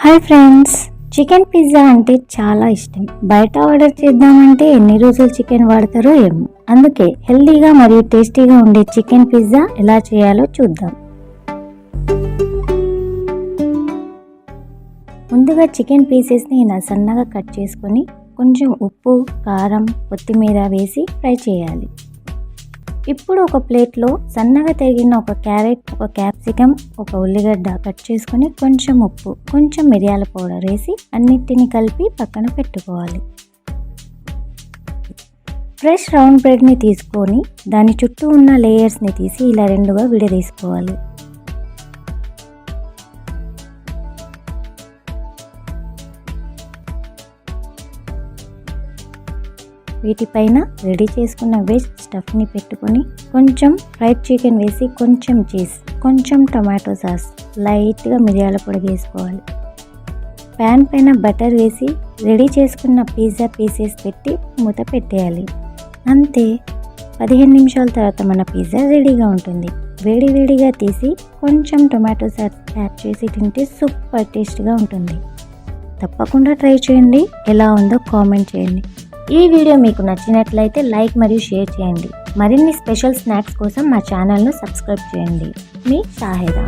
Hi friends, chicken pizza అంటే చాలా ఇష్టం. బయట ఆర్డర్ చేద్దామంటే ఎన్ని రోజులు చికెన్ వాడతారో ఏమో. అందుకే హెల్దీగా మరియు టేస్టీగా ఉండే చికెన్ పిజ్జా ఎలా చేయాలో చూద్దాం. ముందుగా చికెన్ పీసెస్ని ఇలా సన్నగా కట్ చేసుకొని కొంచెం ఉప్పు, కారం, కొత్తిమీర వేసి ఫ్రై చేయాలి. ఇప్పుడు ఒక ప్లేట్లో సన్నగా తరిగిన ఒక క్యారెట్, ఒక క్యాప్సికమ్, ఒక ఉల్లిగడ్డ కట్ చేసుకొని కొంచెం ఉప్పు, కొంచెం మిరియాల పౌడర్ వేసి అన్నిటిని కలిపి పక్కన పెట్టుకోవాలి. ఫ్రెష్ రౌండ్ బ్రెడ్ని తీసుకొని దాని చుట్టూ ఉన్న లేయర్స్ని తీసి ఇలా రెండుగా విడదీసుకోవాలి. వీటిపైన రెడీ చేసుకున్న వెజ్ స్టఫ్ని పెట్టుకొని కొంచెం ఫ్రైడ్ చికెన్ వేసి కొంచెం చీజ్, కొంచెం టొమాటో సాస్, లైట్గా మిరియాల పొడి వేసుకోవాలి. ప్యాన్ పైన బటర్ వేసి రెడీ చేసుకున్న పిజ్జా పీసెస్ పెట్టి మూత పెట్టేయాలి. అంతే, 15 నిమిషాల తర్వాత మన పిజ్జా రెడీగా ఉంటుంది. వేడివేడిగా తీసి కొంచెం టొమాటో సాస్ యాడ్ చేసి తింటే సూపర్ టేస్ట్గా ఉంటుంది. తప్పకుండా ట్రై చేయండి. ఎలా ఉందో కామెంట్ చేయండి. ఈ వీడియో మీకు నచ్చినట్లయితే లైక్ మరియు షేర్ చేయండి. మరిన్ని స్పెషల్ స్నాక్స్ కోసం మా ఛానల్ను సబ్స్క్రైబ్ చేయండి. మీ షాహేదా.